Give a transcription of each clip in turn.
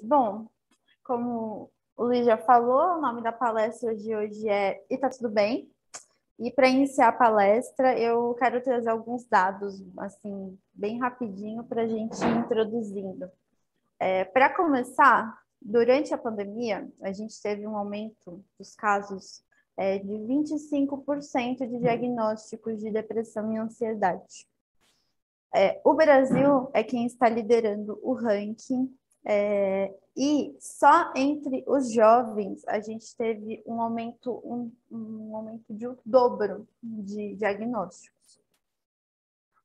vocês? Bom, como o Luiz já falou, o nome da palestra de hoje é E tá tudo bem? E para iniciar a palestra, eu quero trazer alguns dados, assim, bem rapidinho para a gente ir introduzindo. Para começar, durante a pandemia, a gente teve um aumento dos casos de 25% de diagnósticos de depressão e ansiedade. O Brasil é quem está liderando o ranking, e só entre os jovens a gente teve um aumento de um dobro de diagnósticos.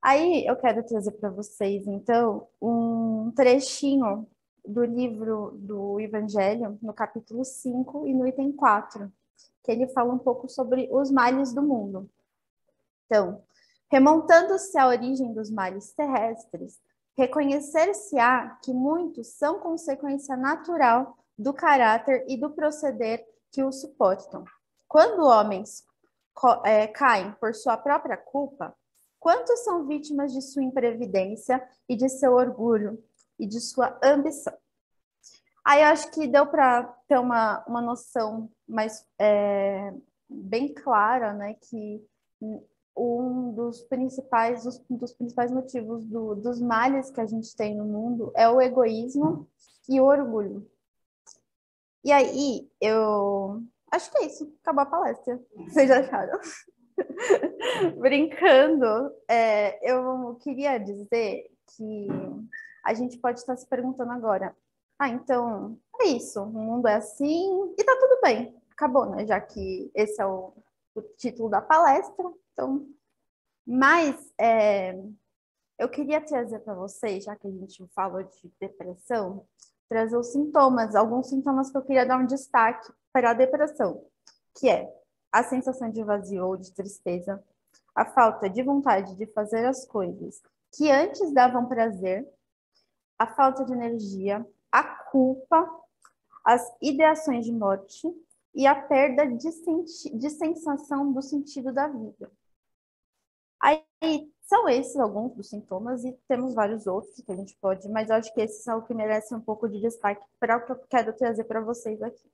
Aí eu quero trazer para vocês, então, um trechinho do livro do Evangelho, no capítulo 5 e no item 4, que ele fala um pouco sobre os males do mundo. Então, remontando-se à origem dos males terrestres, reconhecer-se-á que muitos são consequência natural do caráter e do proceder que os suportam. Quando homens caem por sua própria culpa, quantos são vítimas de sua imprevidência e de seu orgulho e de sua ambição? Aí eu acho que deu para ter uma noção mais bem clara, né, que um dos principais motivos dos males que a gente tem no mundo é o egoísmo e o orgulho. E aí, eu acho que é isso. Acabou a palestra. Vocês acharam? Brincando, eu queria dizer que a gente pode estar se perguntando agora, então, é isso, o mundo é assim e tá tudo bem. Acabou, né? Já que esse é o título da palestra, então... Mas eu queria trazer para vocês, já que a gente falou de depressão, trazer os sintomas, alguns sintomas que eu queria dar um destaque para a depressão, que é a sensação de vazio ou de tristeza, a falta de vontade de fazer as coisas que antes davam prazer, a falta de energia, a culpa, as ideações de morte e a perda de sensação do sentido da vida. Aí são esses alguns dos sintomas e temos vários outros que a gente pode, mas eu acho que esses são os que merecem um pouco de destaque para o que eu quero trazer para vocês aqui.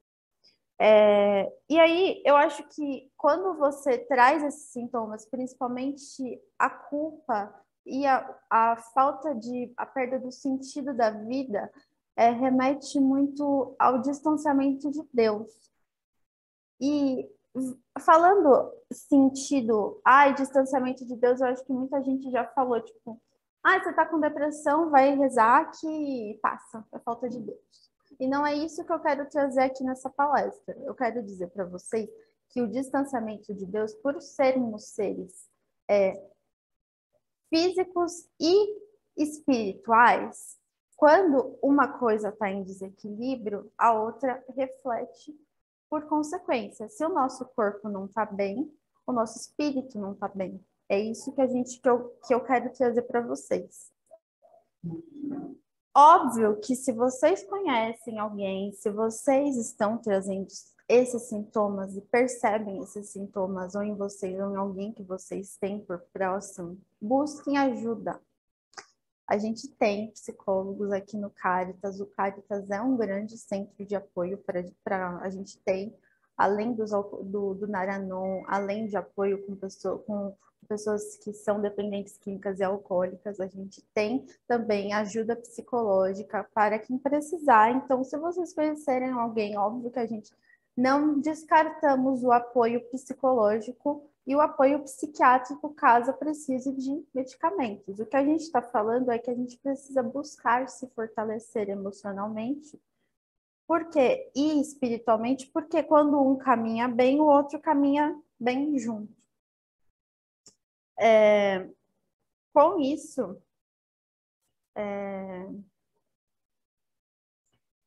E aí eu acho que quando você traz esses sintomas, principalmente a culpa e a falta a perda do sentido da vida, remete muito ao distanciamento de Deus. E falando sentido, distanciamento de Deus, eu acho que muita gente já falou, tipo, você tá com depressão, vai rezar que passa, é falta de Deus. E não é isso que eu quero trazer aqui nessa palestra. Eu quero dizer para vocês que o distanciamento de Deus, por sermos seres físicos e espirituais, quando uma coisa está em desequilíbrio, a outra reflete por consequência. Se o nosso corpo não está bem, o nosso espírito não está bem. É isso que eu quero trazer para vocês. Óbvio que se vocês conhecem alguém, se vocês estão trazendo esses sintomas e percebem esses sintomas ou em vocês ou em alguém que vocês têm por próximo, busquem ajuda. A gente tem psicólogos aqui no Caritas. O Caritas é um grande centro de apoio para a gente tem, além do Naranon, além de apoio com pessoas que são dependentes químicas e alcoólicas, a gente tem também ajuda psicológica para quem precisar. Então, se vocês conhecerem alguém, óbvio que a gente não descartamos o apoio psicológico e o apoio psiquiátrico caso precise de medicamentos. O que a gente está falando é que a gente precisa buscar se fortalecer emocionalmente e espiritualmente, porque quando um caminha bem, o outro caminha bem junto. Com isso,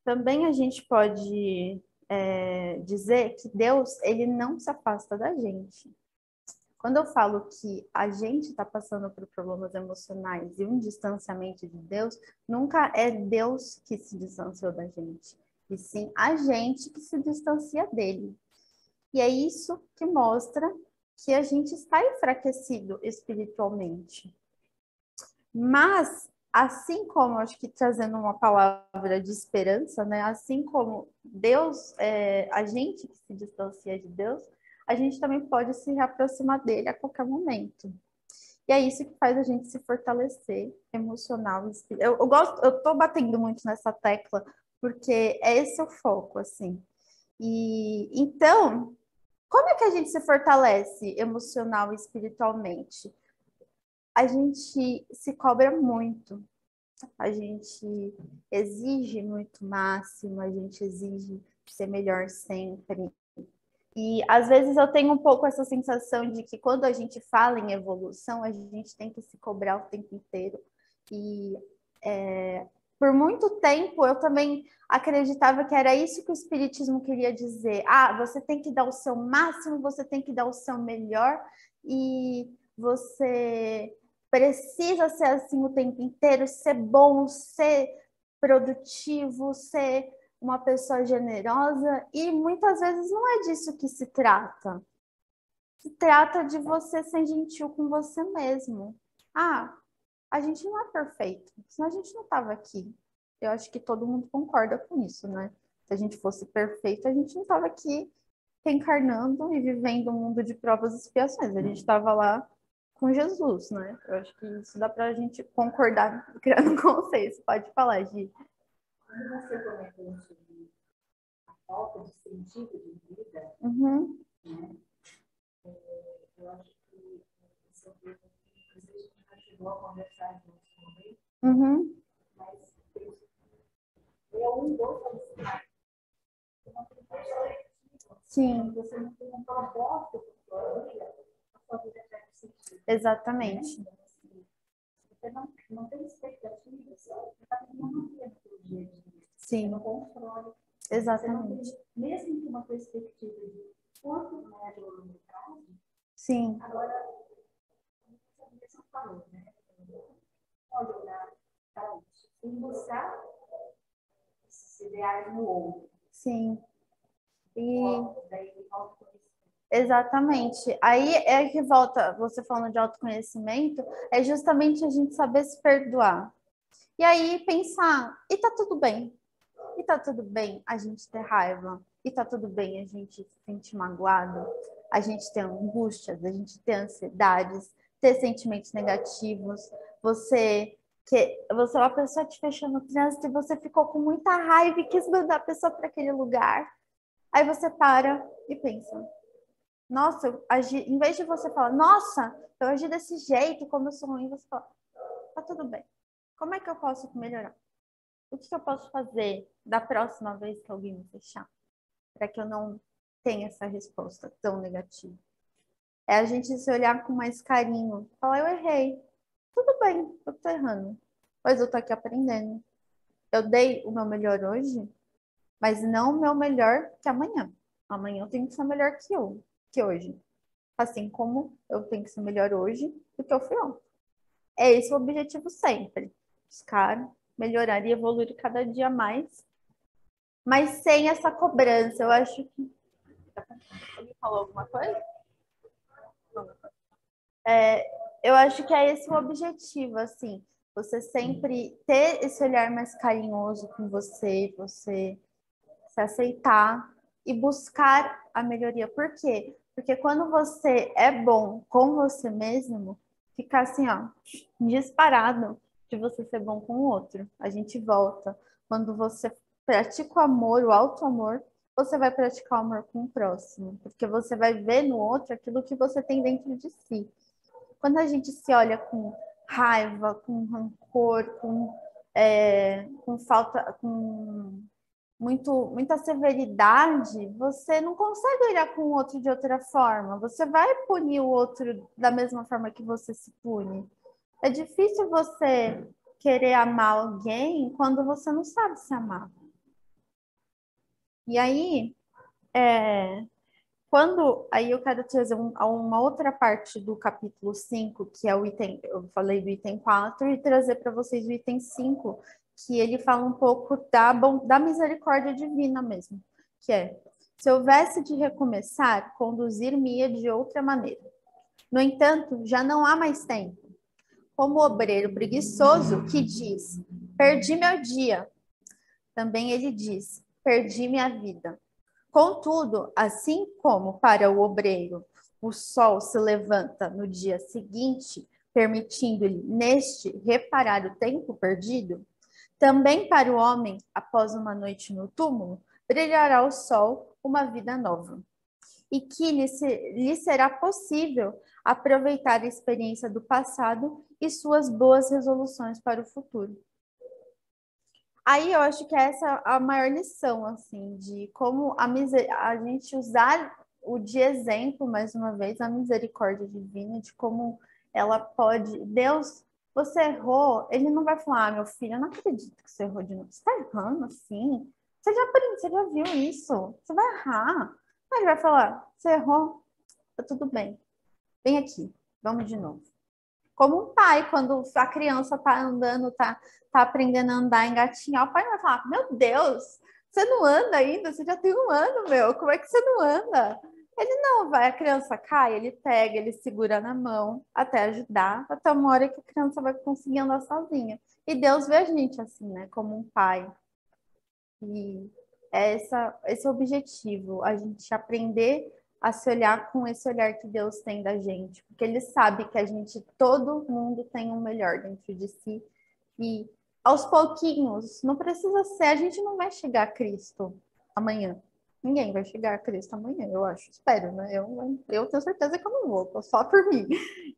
também a gente pode dizer que Deus, ele não se afasta da gente. Quando eu falo que a gente está passando por problemas emocionais e um distanciamento de Deus, nunca é Deus que se distanciou da gente, e sim a gente que se distancia dele. E é isso que mostra que a gente está enfraquecido espiritualmente. Mas assim como, acho que trazendo uma palavra de esperança, né? Assim como Deus, a gente que se distancia de Deus, a gente também pode se reaproximar dele a qualquer momento. E é isso que faz a gente se fortalecer emocional. Eu gosto, eu tô batendo muito nessa tecla, porque é esse o foco, assim. E então, como é que a gente se fortalece emocional e espiritualmente? A gente se cobra muito, a gente exige muito máximo, a gente exige ser melhor sempre. E às vezes eu tenho um pouco essa sensação de que quando a gente fala em evolução, a gente tem que se cobrar o tempo inteiro. E por muito tempo eu também acreditava que era isso que o Espiritismo queria dizer. Ah, você tem que dar o seu máximo, você tem que dar o seu melhor e você precisa ser assim o tempo inteiro, ser bom, ser produtivo, ser uma pessoa generosa, e muitas vezes não é disso que se trata. Se trata de você ser gentil com você mesmo. Ah, a gente não é perfeito, senão a gente não estava aqui. Eu acho que todo mundo concorda com isso, né? Se a gente fosse perfeito, a gente não estava aqui reencarnando e vivendo um mundo de provas e expiações. A gente estava lá com Jesus, né? Eu acho que isso dá para a gente concordar, criando um consenso. Pode falar, Gi. Quando você comentou sobre a falta de sentido de vida, Uhum. né? Eu acho que esse é um tema que a gente já chegou a conversar em outros momentos, Uhum. mas é um dos felicidade. Você não tem perspectiva. Sim. Você não tem um propósito para a sua vida perde sentido. Exatamente. Né? Você não tem expectativa, você está vivendo uma vida do dia a dia. Sim. Você não constrói. Exatamente. Você não tem, mesmo que uma perspectiva de quanto médio ou longo prazo, Sim. agora, como você falou, né? Pode olhar para isso. E buscar esses ideais no outro. Sim. Exatamente. Aí é que volta, você falando de autoconhecimento, é justamente a gente saber se perdoar. E aí pensar, e tá tudo bem. E tá tudo bem a gente ter raiva. E tá tudo bem a gente se sentir magoado. A gente ter angústias, a gente ter ansiedades, ter sentimentos negativos. Você é uma pessoa te fechou no trânsito e você ficou com muita raiva e quis mandar a pessoa para aquele lugar. Aí você para e pensa, nossa, eu agi, em vez de você falar, nossa, eu agi desse jeito, como eu sou ruim, você fala, tá tudo bem. Como é que eu posso melhorar? O que eu posso fazer da próxima vez que alguém me fechar? Para que eu não tenha essa resposta tão negativa. É a gente se olhar com mais carinho, falar, eu errei. Tudo bem, eu tô errando. Mas eu tô aqui aprendendo. Eu dei o meu melhor hoje, mas não o meu melhor que amanhã. Amanhã eu tenho que ser melhor que hoje. Assim como eu tenho que ser melhor hoje do que eu fui ontem. É esse o objetivo sempre. Buscar melhorar e evoluir cada dia mais, mas sem essa cobrança. Eu acho que. Alguém falou alguma coisa? Eu acho que é esse o objetivo, assim. Você sempre ter esse olhar mais carinhoso com você se aceitar e buscar a melhoria. Por quê? Porque quando você é bom com você mesmo, fica assim, ó, disparado de você ser bom com o outro. A gente volta. Quando você pratica o amor, o auto-amor, você vai praticar o amor com o próximo. Porque você vai ver no outro aquilo que você tem dentro de si. Quando a gente se olha com raiva, com rancor, com falta, com muita severidade, você não consegue olhar com o outro de outra forma. Você vai punir o outro da mesma forma que você se pune. É difícil você querer amar alguém quando você não sabe se amar. E aí, aí eu quero trazer uma outra parte do capítulo 5, que é o item, eu falei do item 4, e trazer para vocês o item 5, que ele fala um pouco da misericórdia divina mesmo, que é, se houvesse de recomeçar, conduzir-me-ia de outra maneira. No entanto, já não há mais tempo. como o obreiro preguiçoso que diz: perdi meu dia. Também ele diz: perdi minha vida. Contudo, assim como para o obreiro o sol se levanta no dia seguinte, permitindo-lhe neste reparar o tempo perdido, também para o homem, após uma noite no túmulo, brilhará o sol, uma vida nova. E que lhe será possível aproveitar a experiência do passado e suas boas resoluções para o futuro. Aí eu acho que essa é a maior lição, assim, de como a gente usar o de exemplo, mais uma vez, a misericórdia divina, de como ela pode. Deus, você errou, ele não vai falar, meu filho, eu não acredito que você errou de novo. Você está errando assim? Você já aprendeu, você já viu isso? Você vai errar. Aí ele vai falar, você errou, tá tudo bem. Vem aqui, vamos de novo. Como um pai, quando a criança tá andando, tá aprendendo a andar, engatinhar, o pai vai falar: Meu Deus, você não anda ainda? Você já tem um ano, meu, como é que você não anda? Ele não vai, a criança cai, ele pega, ele segura na mão até ajudar, até uma hora que a criança vai conseguir andar sozinha. E Deus vê a gente assim, né, como um pai. E esse é o objetivo, a gente aprender a se olhar com esse olhar que Deus tem da gente, porque Ele sabe que a gente, todo mundo tem um melhor dentro de si, e aos pouquinhos, não precisa ser, a gente não vai chegar a Cristo amanhã, ninguém vai chegar a Cristo amanhã, eu acho, espero, né? Eu tenho certeza que eu não vou, só por mim.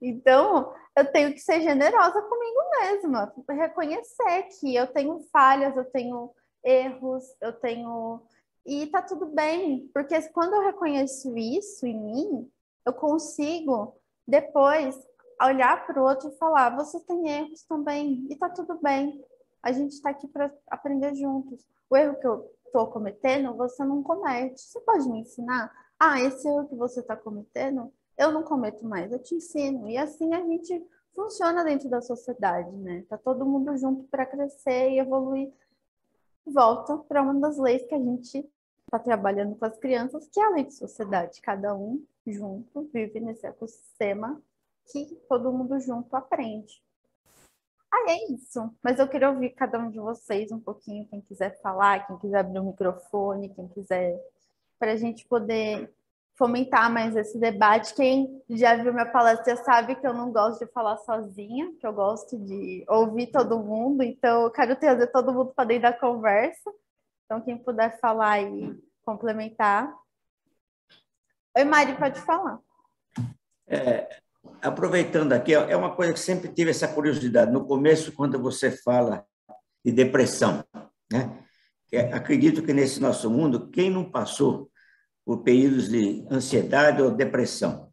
Então, eu tenho que ser generosa comigo mesma, reconhecer que eu tenho falhas, eu tenho erros, eu tenho. E tá tudo bem, porque quando eu reconheço isso em mim, eu consigo depois olhar para o outro e falar: você tem erros também, e tá tudo bem. A gente está aqui para aprender juntos. O erro que eu estou cometendo, você não comete. Você pode me ensinar? Ah, esse erro que você está cometendo, eu não cometo mais, eu te ensino. E assim a gente funciona dentro da sociedade, né? Tá todo mundo junto para crescer e evoluir. Volta para uma das leis que a gente está trabalhando com as crianças, que é a lei de sociedade. Cada um junto vive nesse ecossistema que todo mundo junto aprende. Ah, é isso. Mas eu queria ouvir cada um de vocês um pouquinho, quem quiser falar, quem quiser abrir o microfone, quem quiser, para a gente poder fomentar mais esse debate. Quem já viu minha palestra sabe que eu não gosto de falar sozinha, que eu gosto de ouvir todo mundo, então eu quero trazer todo mundo para dentro da conversa. Então, quem puder falar e complementar. Oi, Mari, pode falar. Aproveitando aqui, é uma coisa que sempre tive essa curiosidade. No começo, quando você fala de depressão, né? Acredito que nesse nosso mundo, quem não passou por períodos de ansiedade ou depressão?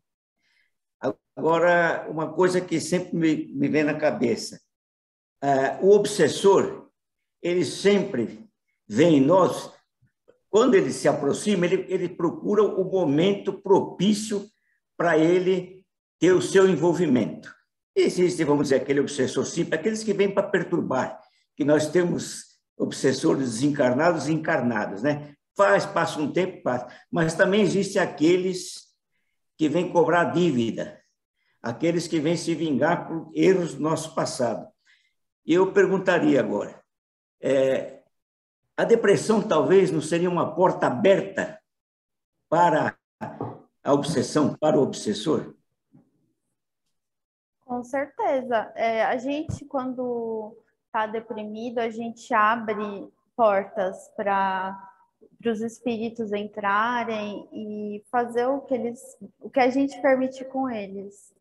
Agora, uma coisa que sempre me vem na cabeça, o obsessor, ele sempre vem em nós, quando ele se aproxima, ele procura o momento propício para ele ter o seu envolvimento. Existe, vamos dizer, aquele obsessor simples, aqueles que vêm para perturbar, que nós temos obsessores desencarnados e encarnados, né? Passa um tempo, passa. Mas também existe aqueles que vêm cobrar dívida, aqueles que vêm se vingar por erros do nosso passado. E eu perguntaria agora, a depressão talvez não seria uma porta aberta para a obsessão, para o obsessor? Com certeza. A gente, quando está deprimido, a gente abre portas para os espíritos entrarem e fazer o que a gente permite com eles.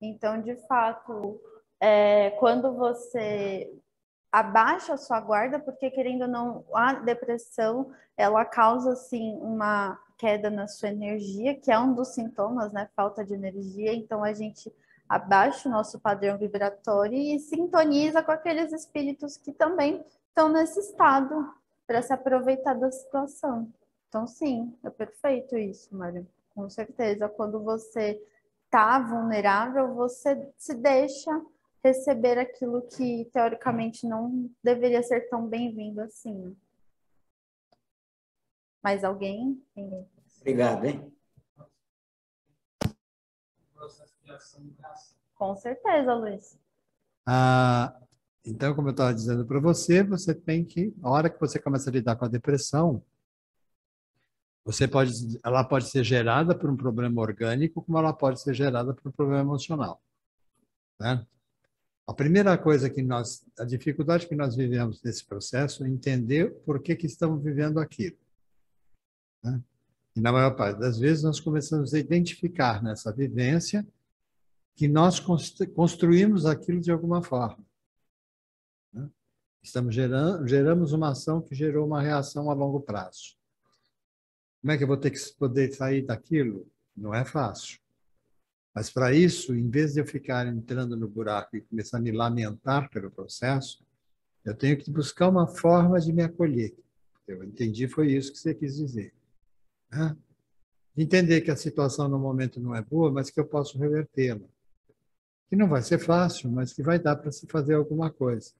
Então, de fato, quando você abaixa a sua guarda, porque querendo ou não, a depressão, ela causa assim uma queda na sua energia, que é um dos sintomas, né? Falta de energia. Então a gente abaixa o nosso padrão vibratório e sintoniza com aqueles espíritos que também estão nesse estado para se aproveitar da situação. Então, sim, é perfeito isso, Mário. Com certeza, quando você está vulnerável, você se deixa receber aquilo que teoricamente não deveria ser tão bem-vindo assim. Mais alguém? Ninguém. Obrigado, hein? Com certeza, Luiz. Então, como eu estava dizendo para você, você tem que, a hora que você começa a lidar com a depressão, ela pode ser gerada por um problema orgânico, como ela pode ser gerada por um problema emocional, né? A primeira coisa a dificuldade que nós vivemos nesse processo é entender por que estamos vivendo aquilo, né? E na maior parte das vezes nós começamos a identificar nessa vivência que nós construímos aquilo de alguma forma, né? Geramos uma ação que gerou uma reação a longo prazo. Como é que eu vou ter que poder sair daquilo? Não é fácil. Mas para isso, em vez de eu ficar entrando no buraco e começar a me lamentar pelo processo, eu tenho que buscar uma forma de me acolher. Eu entendi, foi isso que você quis dizer, né? Entender que a situação no momento não é boa, mas que eu posso revertê-la. Que não vai ser fácil, mas que vai dar para se fazer alguma coisa.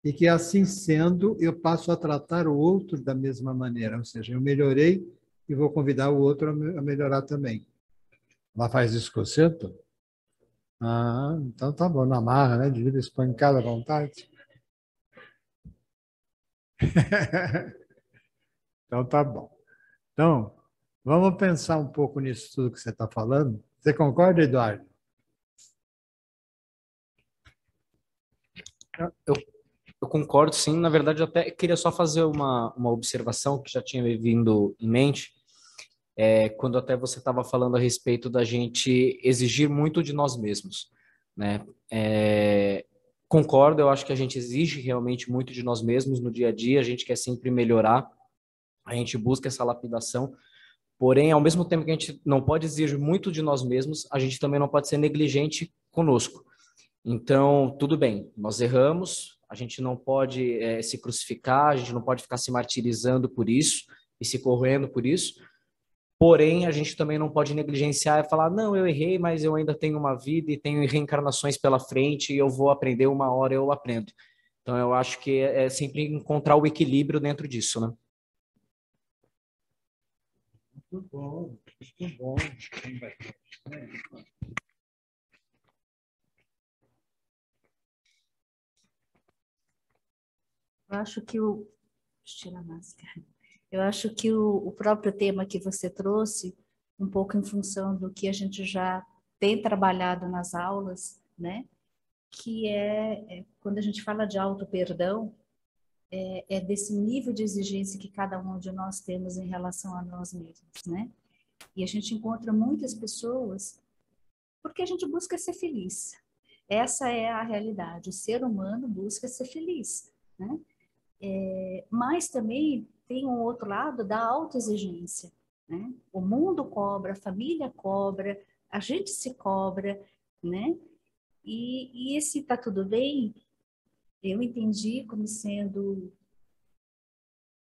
E que, assim sendo, eu passo a tratar o outro da mesma maneira. Ou seja, eu melhorei e vou convidar o outro a melhorar também. Ela faz isso com você? Então tá bom, na marra, né? Devia espancada à vontade. Então tá bom. Então, vamos pensar um pouco nisso tudo que você está falando. Você concorda, Eduardo? Eu concordo, sim. Na verdade, eu até queria só fazer uma observação que já tinha me vindo em mente, quando até você estava falando a respeito da gente exigir muito de nós mesmos, né? Concordo, eu acho que a gente exige realmente muito de nós mesmos no dia a dia, a gente quer sempre melhorar, a gente busca essa lapidação, porém, ao mesmo tempo que a gente não pode exigir muito de nós mesmos, a gente também não pode ser negligente conosco. Então, tudo bem, nós erramos, a gente não pode se crucificar, a gente não pode ficar se martirizando por isso e se corroendo por isso, porém, a gente também não pode negligenciar e falar, não, eu errei, mas eu ainda tenho uma vida e tenho reencarnações pela frente e eu vou aprender, uma hora eu aprendo. Então, eu acho que é sempre encontrar o equilíbrio dentro disso, né? Muito bom, muito bom. Eu acho que o... Deixa eu tirar a máscara. Eu acho que o próprio tema que você trouxe, um pouco em função do que a gente já tem trabalhado nas aulas, né? Que quando a gente fala de auto-perdão, é desse nível de exigência que cada um de nós temos em relação a nós mesmos, né? E a gente encontra muitas pessoas porque a gente busca ser feliz. Essa é a realidade. O ser humano busca ser feliz, né? Mas também tem um outro lado da autoexigência, né? O mundo cobra, a família cobra, a gente se cobra, né? E esse tá tudo bem, eu entendi como sendo,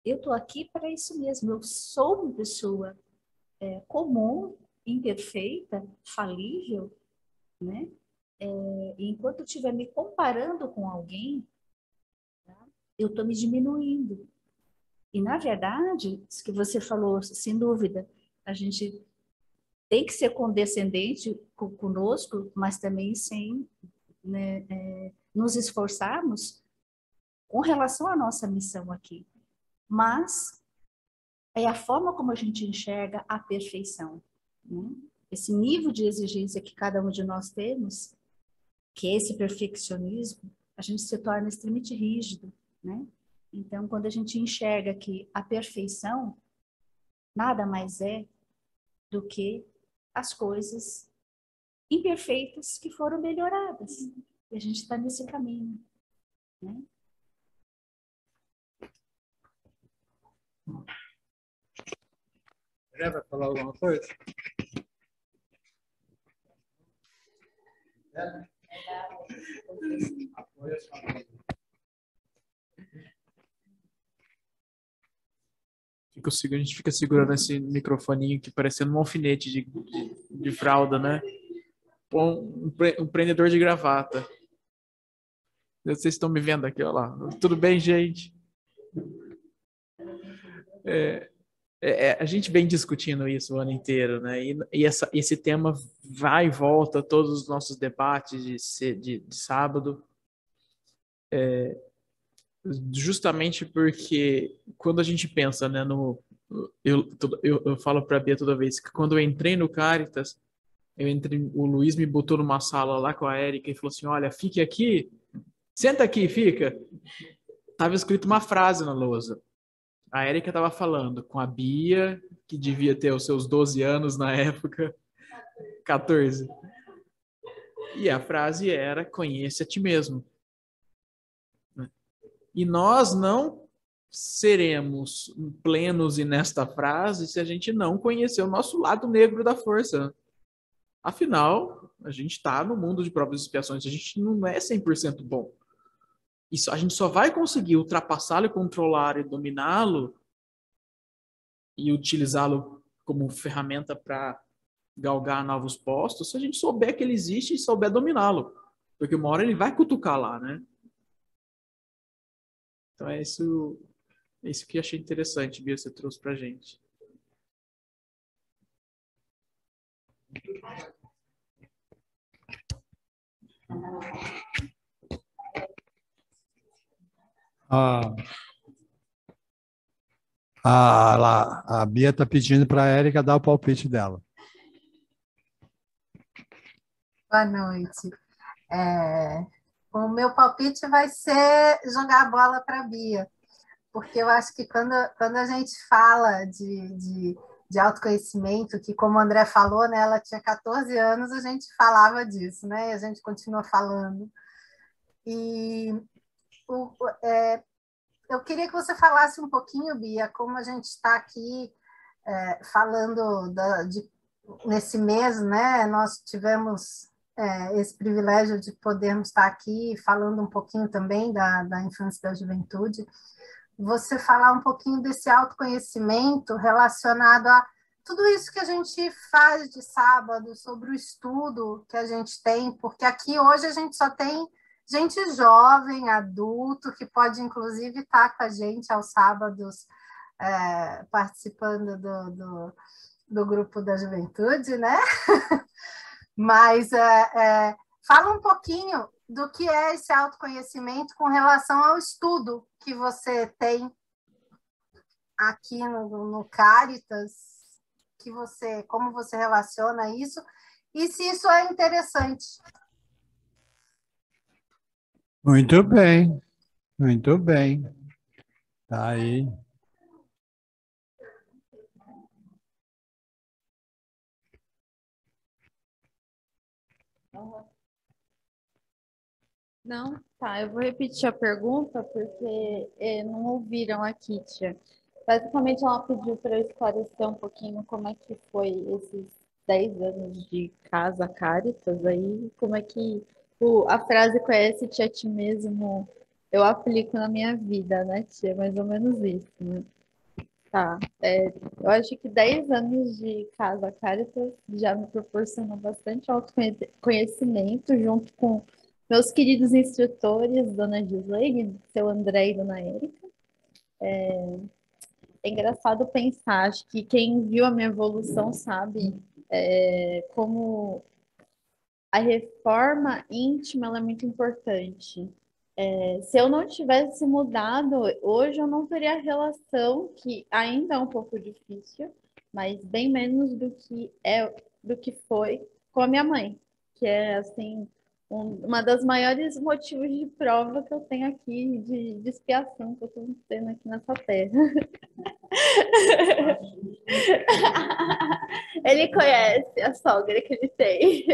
eu tô aqui para isso mesmo, eu sou uma pessoa comum, imperfeita, falível, né? E enquanto eu estiver me comparando com alguém, tá? Eu estou me diminuindo. E, na verdade, isso que você falou, sem dúvida, a gente tem que ser condescendente conosco, mas também sem, né, nos esforçarmos com relação à nossa missão aqui. Mas é a forma como a gente enxerga a perfeição, né? Esse nível de exigência que cada um de nós temos, que é esse perfeccionismo, a gente se torna extremamente rígido, né? Então, quando a gente enxerga que a perfeição nada mais é do que as coisas imperfeitas que foram melhoradas. E a gente está nesse caminho, né? Vai falar alguma coisa? A gente fica segurando esse microfoninho aqui, parecendo um alfinete de fralda, né? Um prendedor de gravata. Vocês estão me vendo aqui, olha lá. Tudo bem, gente? A gente vem discutindo isso o ano inteiro, né? E esse tema vai e volta todos os nossos debates de sábado, justamente porque quando a gente pensa, né, eu falo para a Bia toda vez que quando eu entrei no Caritas, o Luiz me botou numa sala lá com a Érica e falou assim, olha, fique aqui, senta aqui, fica. Tava escrito uma frase na lousa. A Érica estava falando com a Bia, que devia ter os seus 12 anos na época, 14. E a frase era, conhece a ti mesmo. E nós não seremos plenos e nesta frase se a gente não conhecer o nosso lado negro da força. Afinal, a gente está no mundo de provas e expiações, a gente não é 100% bom. Isso, a gente só vai conseguir ultrapassá-lo e controlar e dominá-lo e utilizá-lo como ferramenta para galgar novos postos se a gente souber que ele existe e souber dominá-lo. Porque uma hora ele vai cutucar lá, né? Então é isso que eu achei interessante, Bia, você trouxe pra gente. A Bia está pedindo para a Érica dar o palpite dela. Boa noite. O meu palpite vai ser jogar a bola para a Bia, porque eu acho que quando a gente fala de autoconhecimento, que como o André falou, né, ela tinha 14 anos, a gente falava disso, né, e a gente continua falando. E eu queria que você falasse um pouquinho, Bia, como a gente está aqui falando nesse mês, né, nós tivemos esse privilégio de podermos estar aqui falando um pouquinho também da infância e da juventude, você falar um pouquinho desse autoconhecimento relacionado a tudo isso que a gente faz de sábado, sobre o estudo que a gente tem, porque aqui hoje a gente só tem gente jovem, adulto, que pode inclusive estar com a gente aos sábados participando do grupo da juventude, né? Mas fala um pouquinho do que é esse autoconhecimento com relação ao estudo que você tem aqui no Caritas, como você relaciona isso, e se isso é interessante. Muito bem, muito bem. Tá aí. Não, tá, eu vou repetir a pergunta porque não ouviram aqui, tia. Basicamente, ela pediu para eu esclarecer um pouquinho como é que foi esses 10 anos de casa Caritas aí, como é que a frase conhece-te a ti mesmo eu aplico na minha vida, né, tia? Mais ou menos isso, né? Tá, eu acho que 10 anos de casa Caritas já me proporcionou bastante autoconhecimento junto com meus queridos instrutores, Dona Gislaine, seu André e Dona Érica. É engraçado pensar, acho que quem viu a minha evolução sabe como a reforma íntima ela é muito importante. Se eu não tivesse mudado, hoje eu não teria a relação, que ainda é um pouco difícil, mas bem menos do que foi com a minha mãe, que é assim uma das maiores motivos de prova que eu tenho aqui, de expiação que eu estou tendo aqui nessa terra. Ele conhece a sogra que ele tem.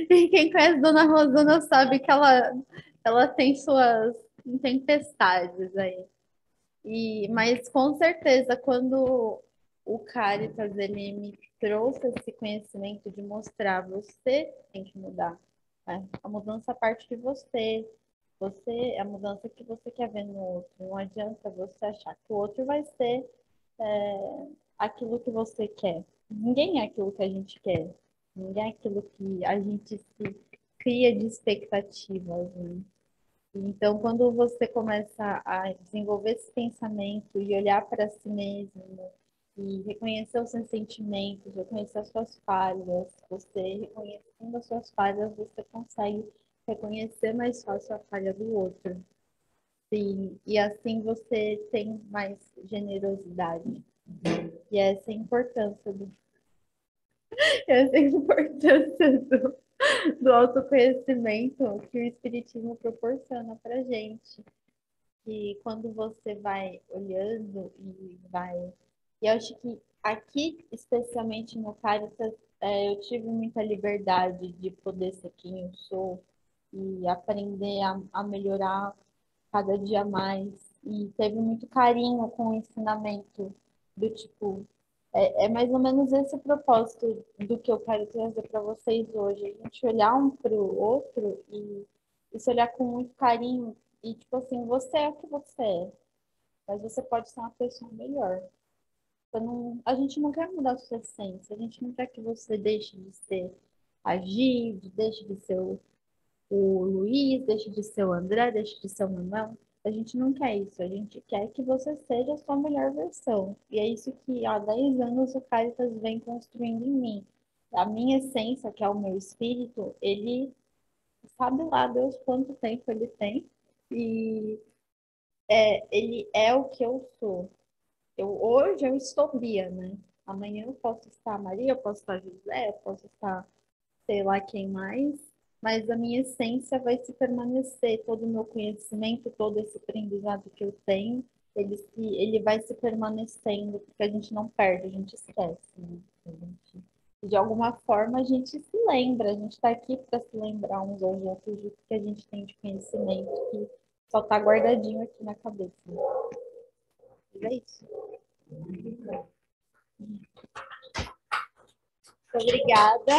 E quem conhece Dona Rosana sabe que ela tem suas tempestades aí. Mas com certeza, quando o Caritas ele me trouxe esse conhecimento de mostrar você tem que mudar. Né? A mudança parte de você. Você é a mudança que você quer ver no outro. Não adianta você achar que o outro vai ser aquilo que você quer. Ninguém é aquilo que a gente quer. Ninguém é aquilo que a gente se cria de expectativas. Né? Então, quando você começa a desenvolver esse pensamento e olhar para si mesmo E reconhecer os seus sentimentos, reconhecer as suas falhas. Você reconhecendo as suas falhas, você consegue reconhecer mais fácil a falha do outro. Sim, e assim você tem mais generosidade. E essa é a importância essa é a importância do autoconhecimento que o Espiritismo proporciona para gente. E quando você vai olhando e vai. E eu acho que aqui, especialmente no Caritas, eu tive muita liberdade de poder ser quem eu sou e aprender a melhorar cada dia mais. E teve muito carinho com o ensinamento do tipo. É mais ou menos esse o propósito do que eu quero trazer para vocês hoje. A gente olhar um para o outro e se olhar com muito carinho. E, tipo assim, você é o que você é, mas você pode ser uma pessoa melhor. Então, a gente não quer mudar a sua essência, a gente não quer que você deixe de ser a Gi, deixe de ser o Luiz, deixe de ser o André, deixe de ser o Manuel. A gente não quer isso, a gente quer que você seja a sua melhor versão. E é isso que há 10 anos o Caritas vem construindo em mim. A minha essência, que é o meu espírito, ele sabe lá Deus quanto tempo ele tem. E ele é o que eu sou. Hoje eu estou Bia, né? Amanhã eu posso estar Maria, eu posso estar José, eu posso estar sei lá quem mais, mas a minha essência vai se permanecer, todo o meu conhecimento, todo esse aprendizado que eu tenho, ele vai se permanecendo, porque a gente não perde, a gente esquece. Né? De alguma forma a gente se lembra, a gente está aqui para se lembrar uns aos outros do que a gente tem de conhecimento, que só está guardadinho aqui na cabeça. Mas é isso. Muito obrigada.